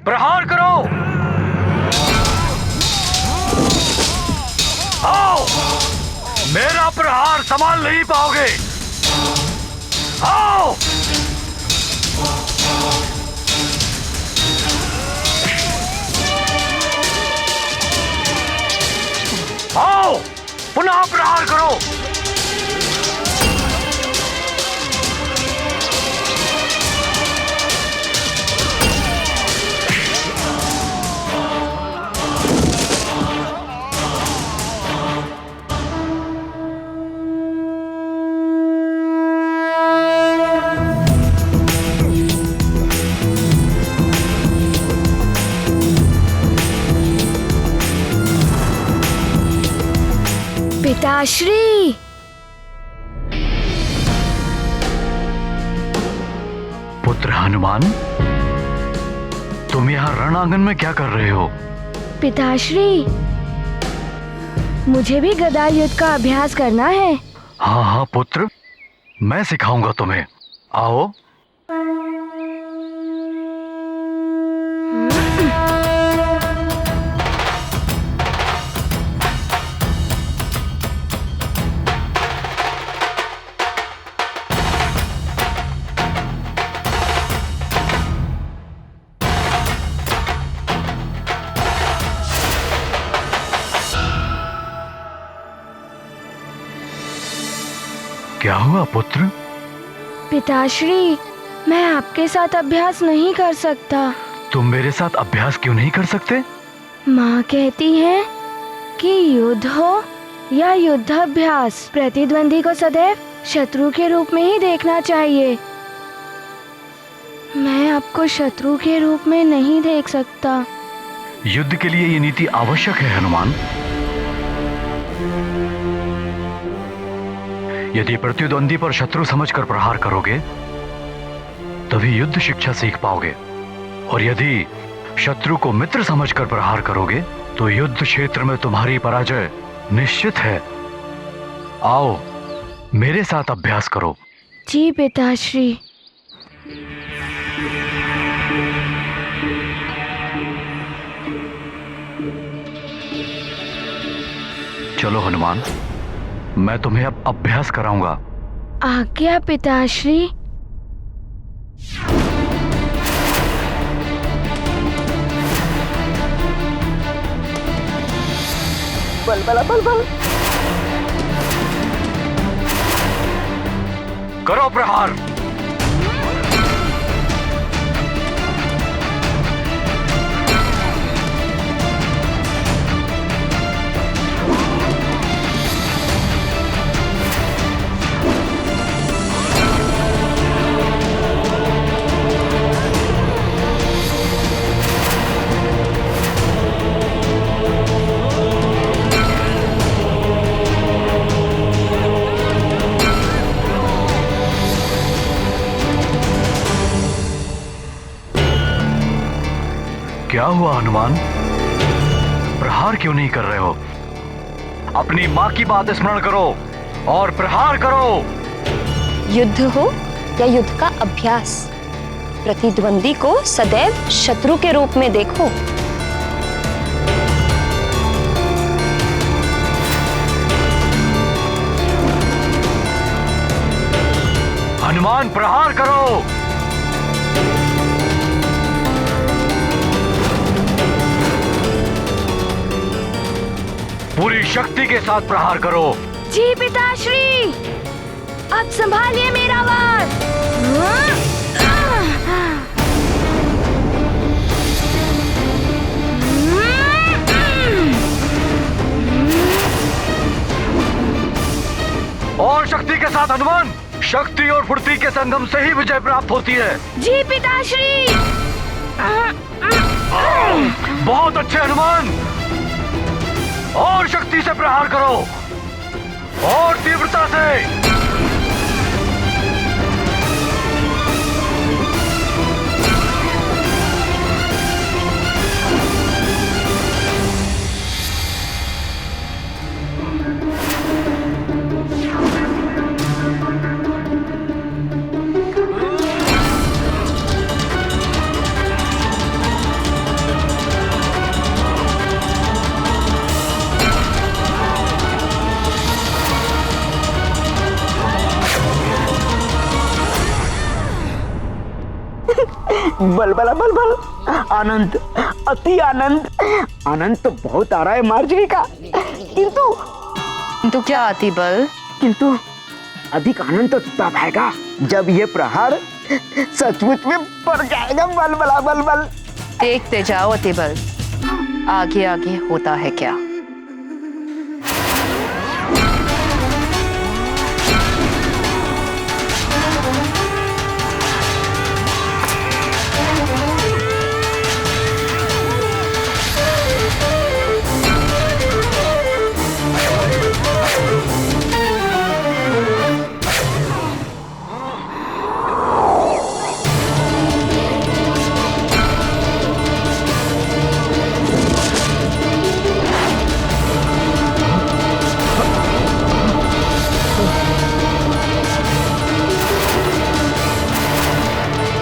प्रहार करो। आओ, मेरा प्रहार संभाल नहीं पाओगे। आओ, आओ, पुनः प्रहार करो। पिताश्री, पुत्र हनुमान, तुम यहाँ रणांगन में क्या कर रहे हो? पिताश्री, मुझे भी गदा युद्ध का अभ्यास करना है। हाँ हाँ पुत्र, मैं सिखाऊंगा तुम्हें। आओ। क्या हुआ पुत्र? पिताश्री, मैं आपके साथ अभ्यास नहीं कर सकता। तुम मेरे साथ अभ्यास क्यों नहीं कर सकते? माँ कहती है कि युद्ध हो या युद्धाभ्यास, प्रतिद्वंदी को सदैव शत्रु के रूप में ही देखना चाहिए। मैं आपको शत्रु के रूप में नहीं देख सकता। युद्ध के लिए ये नीति आवश्यक है हनुमान। यदि प्रतिद्वंदी पर शत्रु समझकर प्रहार करोगे तभी युद्ध शिक्षा सीख पाओगे, और यदि शत्रु को मित्र समझकर प्रहार करोगे तो युद्ध क्षेत्र में तुम्हारी पराजय निश्चित है। आओ, मेरे साथ अभ्यास करो। जी पिताश्री। चलो हनुमान, मैं तुम्हें अब अभ्यास कराऊंगा। आज्ञा पिताश्री। बल बल बल बल। करो प्रहार। क्या हुआ हनुमान? प्रहार क्यों नहीं कर रहे हो? अपनी माँ की बात स्मरण करो और प्रहार करो। युद्ध हो या युद्ध का अभ्यास, प्रतिद्वंदी को सदैव शत्रु के रूप में देखो। हनुमान, प्रहार करो। पूरी शक्ति के साथ प्रहार करो। जी पिताश्री। अब संभालिए मेरा वार। और शक्ति के साथ हनुमान। शक्ति और फुर्ती के संगम से ही विजय प्राप्त होती है। जी पिताश्री। बहुत अच्छे हनुमान। और शक्ति से प्रहार करो और तीव्रता से। बलबला बलबल, आनंद, अति आनंद। आनंद तो बहुत आ रहा है मार्जरी का, तो क्या आती बल? किंतु अधिक आनंद तो तब आएगा जब ये प्रहार सचमुच में पड़ जाएगा। बलबला बलबल। देखते जाओ अतिबल, आगे आगे होता है क्या।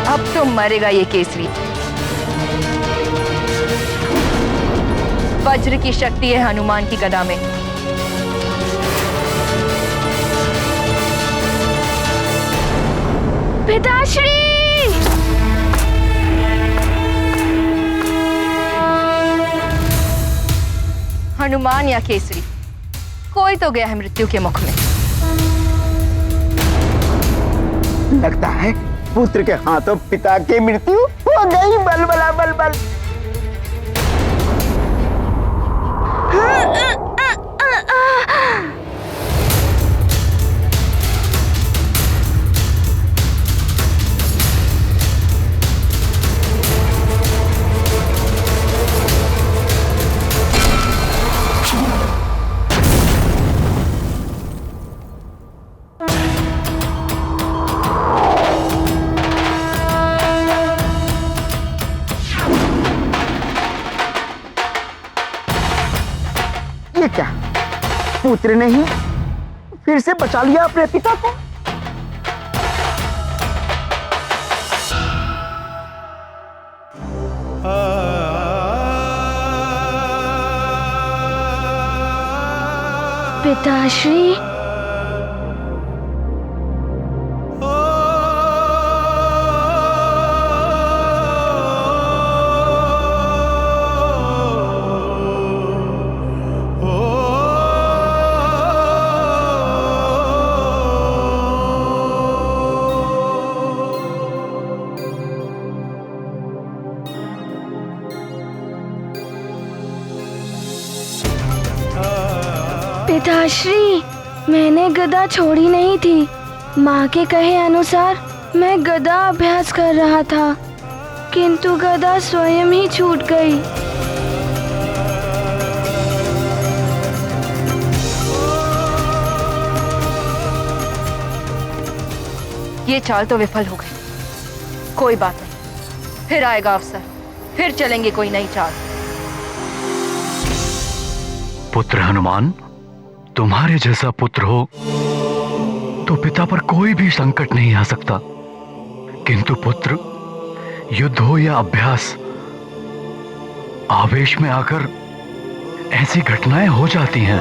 अब तो मरेगा ये केसरी। वज्र की शक्ति है हनुमान की गदा में। पिताश्री! हनुमान या केसरी, कोई तो गया है मृत्यु के मुख में। लगता है पुत्र के हाथों पिता की मृत्यु हो गई। बलबला बलबल। ये क्या, पुत्र ने ही फिर से बचा लिया अपने पिता को। पिताश्री! पिताश्री, मैंने गदा छोड़ी नहीं थी। माँ के कहे अनुसार मैं गदा अभ्यास कर रहा था, किंतु गदा स्वयं ही छूट गई। ये चाल तो विफल हो गई। कोई बात नहीं, फिर आएगा अवसर, फिर चलेंगे कोई नई चाल। पुत्र हनुमान, तुम्हारे जैसा पुत्र हो तो पिता पर कोई भी संकट नहीं आ सकता, किंतु पुत्र, युद्ध हो या अभ्यास, आवेश में आकर ऐसी घटनाएं हो जाती हैं।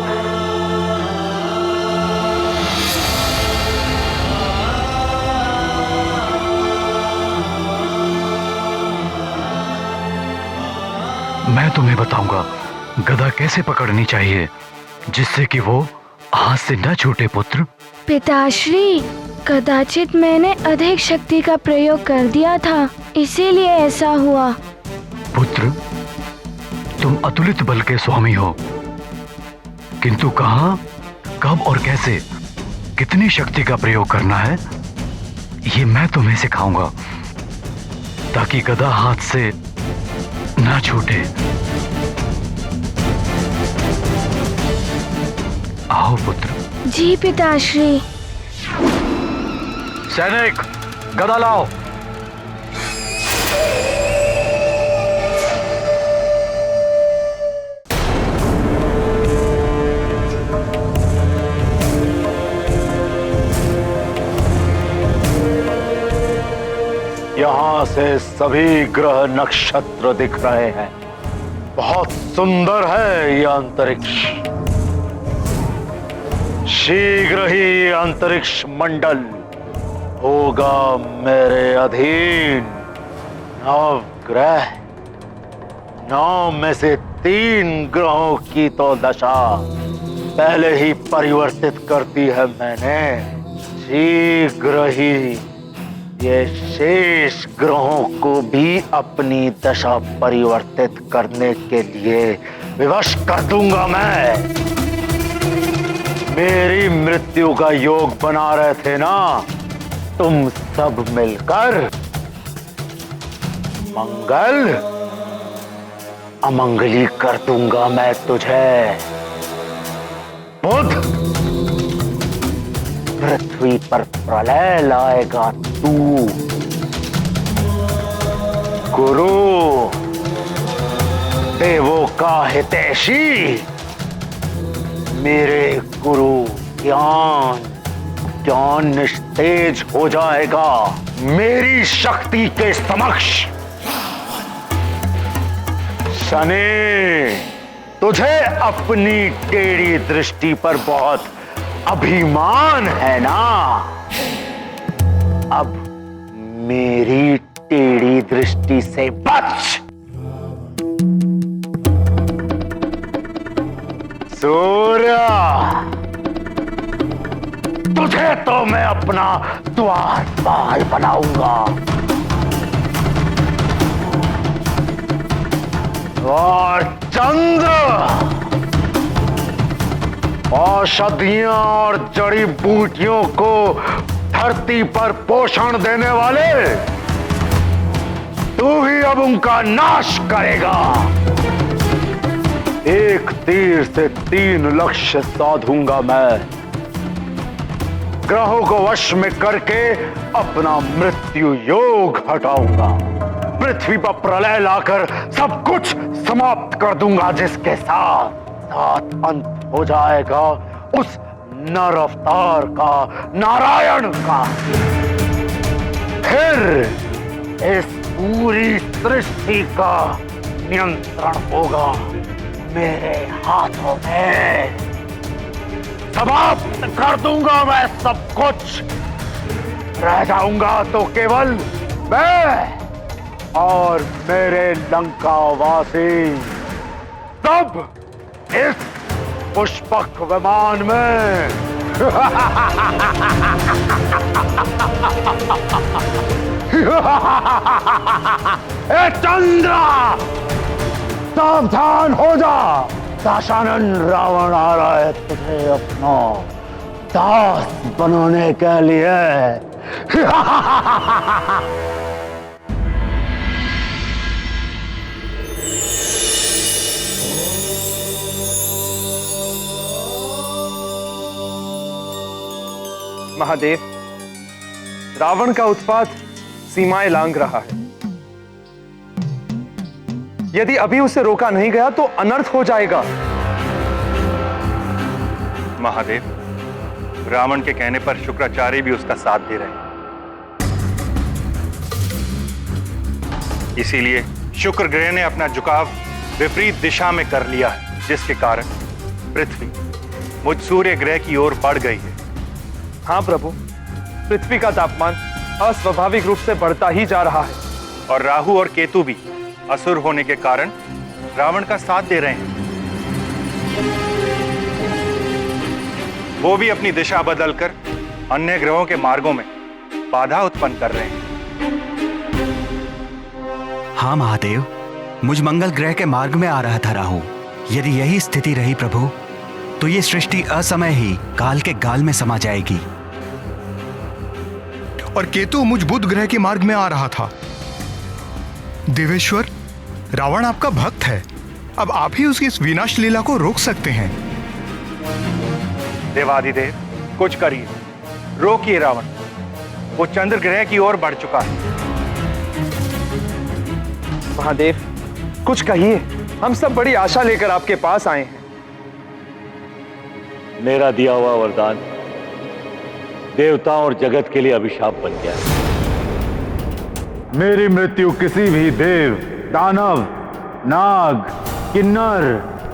मैं तुम्हें बताऊंगा गदा कैसे पकड़नी चाहिए जिससे कि वो हाथ से न छूटे। पुत्र पिताश्री, कदाचित मैंने अधिक शक्ति का प्रयोग कर दिया था, इसीलिए ऐसा हुआ। पुत्र, तुम अतुलित बल के स्वामी हो, किंतु कहां, कब और कैसे कितनी शक्ति का प्रयोग करना है ये मैं तुम्हें सिखाऊंगा, ताकि गदा हाथ से ना छूटे। आओ पुत्र। जी पिताश्री। सैनिक, गदा लाओ। यहाँ से सभी ग्रह नक्षत्र दिख रहे हैं। बहुत सुंदर है यह अंतरिक्ष। शीघ्र ही अंतरिक्ष मंडल होगा मेरे अधीन। 9 ग्रह, 9 में से 3 ग्रहों की तो दशा पहले ही परिवर्तित करती है मैंने। शीघ्र ही ये शेष ग्रहों को भी अपनी दशा परिवर्तित करने के लिए विवश कर दूंगा मैं। मेरी मृत्यु का योग बना रहे थे ना तुम सब मिलकर, मंगल अमंगली कर दूंगा मैं तुझे। बुध, पृथ्वी पर प्रलय लाएगा तू। गुरु, देवों का हितैषी, मेरे गुरु ज्ञान निस्तेज हो जाएगा मेरी शक्ति के समक्ष। शनि, तुझे अपनी टेढ़ी दृष्टि पर बहुत अभिमान है ना, अब मेरी टेढ़ी दृष्टि से बच। सूर्य, तुझे तो मैं अपना द्वारपाल बनाऊंगा। और चंद्र, औषधियां और जड़ी बूटियों को धरती पर पोषण देने वाले, तू भी अब उनका नाश करेगा। एक तीर से 3 लक्ष्य साधूंगा मैं। ग्रहों को वश में करके अपना मृत्यु योग हटाऊंगा। पृथ्वी पर प्रलय लाकर सब कुछ समाप्त कर दूंगा, जिसके साथ अंत हो जाएगा उस नर अवतार का, नारायण का। फिर इस पूरी सृष्टि का नियंत्रण होगा मेरे हाथों में। समाप्त कर दूंगा मैं सब कुछ। रह जाऊंगा तो केवल मैं और मेरे लंकावासी। तब इस पुष्पक विमान में ए चंद्रा, सावधान हो जा। दाशानन रावण आ रहा है तुझे अपना दास बनाने के लिए। महादेव, रावण का उत्पात सीमाएं लांघ रहा है। यदि अभी उसे रोका नहीं गया तो अनर्थ हो जाएगा। महादेव, रावण के कहने पर शुक्राचार्य भी उसका साथ दे रहे हैं। इसीलिए शुक्र ग्रह ने अपना झुकाव विपरीत दिशा में कर लिया है, जिसके कारण पृथ्वी मुझ सूर्य ग्रह की ओर बढ़ गई है। हाँ प्रभु, पृथ्वी का तापमान अस्वाभाविक रूप से बढ़ता ही जा रहा है। और राहु और केतु भी असुर होने के कारण रावण का साथ दे रहे हैं। वो भी अपनी दिशा बदलकर अन्य ग्रहों के मार्गों में बाधा उत्पन्न कर रहे हैं। हाँ महादेव, मुझ मंगल ग्रह के मार्ग में आ रहा था राहु। यदि यही स्थिति रही प्रभु, तो ये सृष्टि असमय ही काल के गाल में समा जाएगी। और केतु मुझ बुध ग्रह के मार्ग में आ रहा था। देवेश्वर, रावण आपका भक्त है, अब आप ही उसकी इस विनाश लीला को रोक सकते हैं। देवादिदेव, कुछ करिए, रोकिए रावण। वो चंद्र ग्रह की ओर बढ़ चुका है। महादेव, कुछ कहिए, हम सब बड़ी आशा लेकर आपके पास आए हैं। मेरा दिया हुआ वरदान देवताओं और जगत के लिए अभिशाप बन गया। मेरी मृत्यु किसी भी देव, दानव, नाग, किन्नर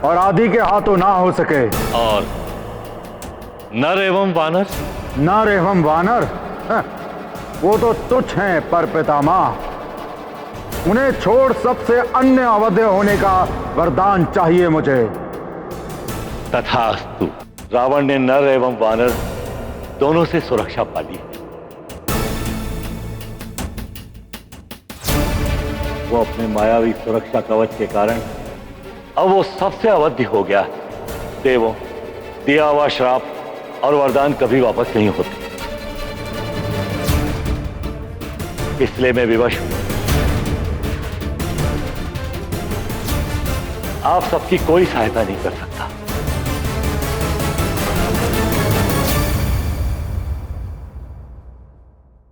और आदि के हाथों ना हो सके। और नर एवं वानर? नर एवं वानर, वो तो तुच्छ हैं पर पितामह। उन्हें छोड़ सबसे अन्य अवध्य होने का वरदान चाहिए मुझे। तथास्तु। रावण ने नर एवं वानर दोनों से सुरक्षा पाली है। वो अपने मायावी सुरक्षा कवच के कारण अब वो सबसे अवध्य हो गया है। देवों, दिया हुआ श्राप और वरदान कभी वापस नहीं होते, इसलिए मैं विवश हूं। आप सबकी कोई सहायता नहीं कर सकता।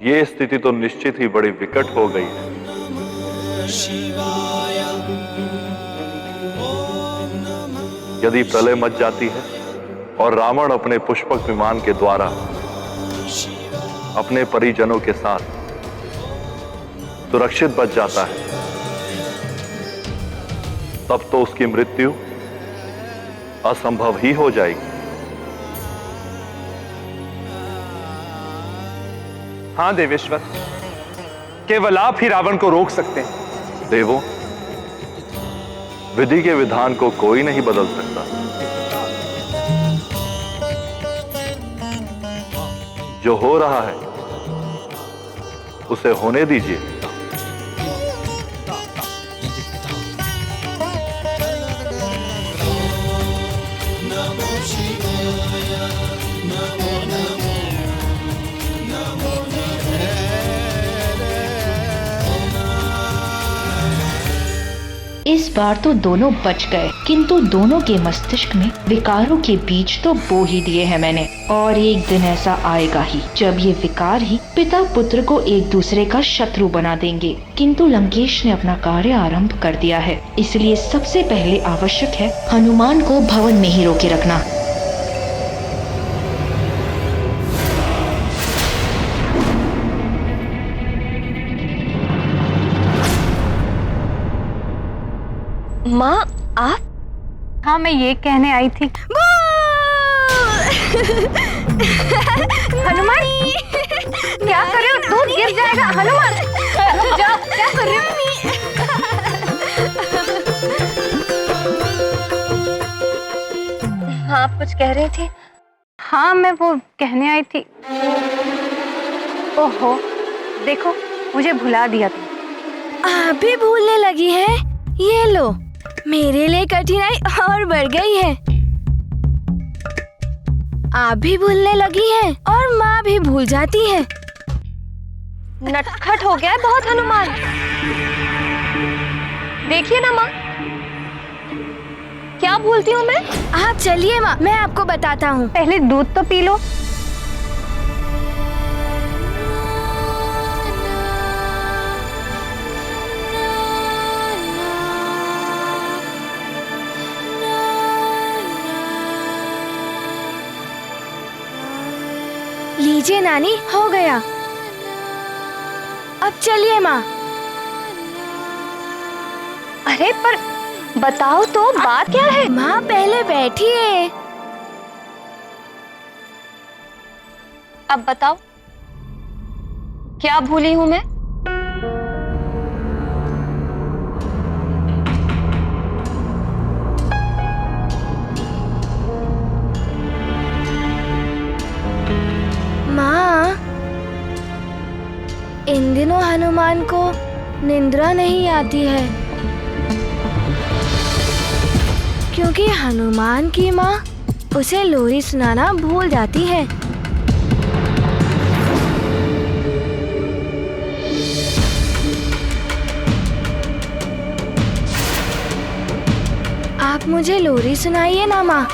ये स्थिति तो निश्चित ही बड़ी विकट हो गई है। यदि प्रलय मच जाती है और रावण अपने पुष्पक विमान के द्वारा अपने परिजनों के साथ सुरक्षित बच जाता है, तब तो उसकी मृत्यु असंभव ही हो जाएगी। हाँ देवेश्वर, केवल आप ही रावण को रोक सकते हैं। देवों, विधि के विधान को कोई नहीं बदल सकता। जो हो रहा है उसे होने दीजिए। इस बार तो दोनों बच गए, किंतु दोनों के मस्तिष्क में विकारों के बीज तो बो ही दिए हैं मैंने। और एक दिन ऐसा आएगा ही जब ये विकार ही पिता पुत्र को एक दूसरे का शत्रु बना देंगे। किंतु लंकेश ने अपना कार्य आरंभ कर दिया है, इसलिए सबसे पहले आवश्यक है हनुमान को भवन में ही रोके रखना। माँ, आप? हाँ, मैं ये कहने आई थी। हनुमान, क्या कर रहे हो? दूध गिर जाएगा। हनुमान, जाओ, क्या कर रहे हो? हाँ, आप कुछ कह रही थी? हाँ, मैं वो कहने आई थी। ओहो, देखो, मुझे भुला दिया तुम। आप भी भूलने लगी है? ये लो, मेरे लिए कठिनाई और बढ़ गई है। आप भी भूलने लगी हैं और माँ भी भूल जाती है। नटखट हो गया है बहुत हनुमान। देखिए ना माँ, क्या भूलती हूँ मैं? आप चलिए माँ, मैं आपको बताता हूँ। पहले दूध तो पी लो। लीजिए नानी, हो गया। अब चलिए माँ। अरे पर बताओ तो, बात क्या है? माँ पहले बैठिए। अब बताओ, क्या भूली हूँ मैं? माँ, इन दिनों हनुमान को निंद्रा नहीं आती है, क्योंकि हनुमान की माँ उसे लोरी सुनाना भूल जाती है। आप मुझे लोरी सुनाइए ना माँ।